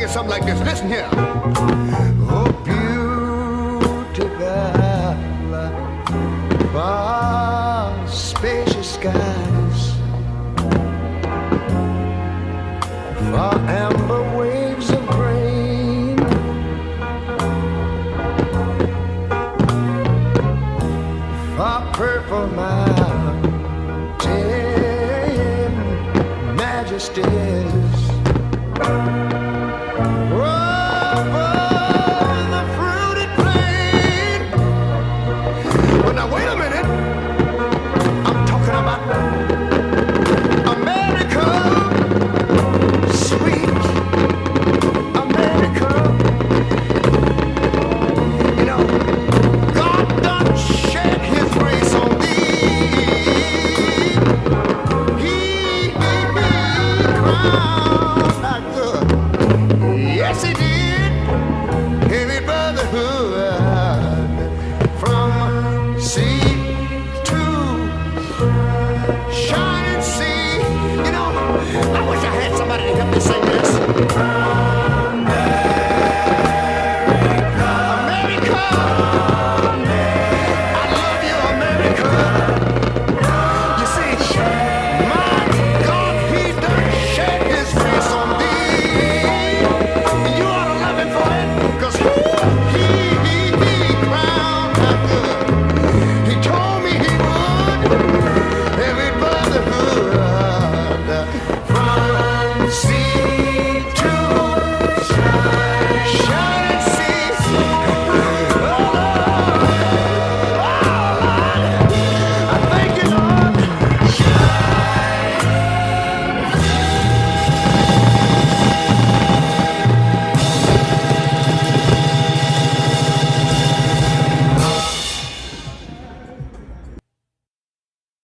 Something like this. Listen here. Oh, beautiful, vast, spacious skies, far amber waves of grain, far purple mountain majesties. Wait a minute, I'm talking about America, sweet America. You know, God done shed his grace on thee. He gave me a crown.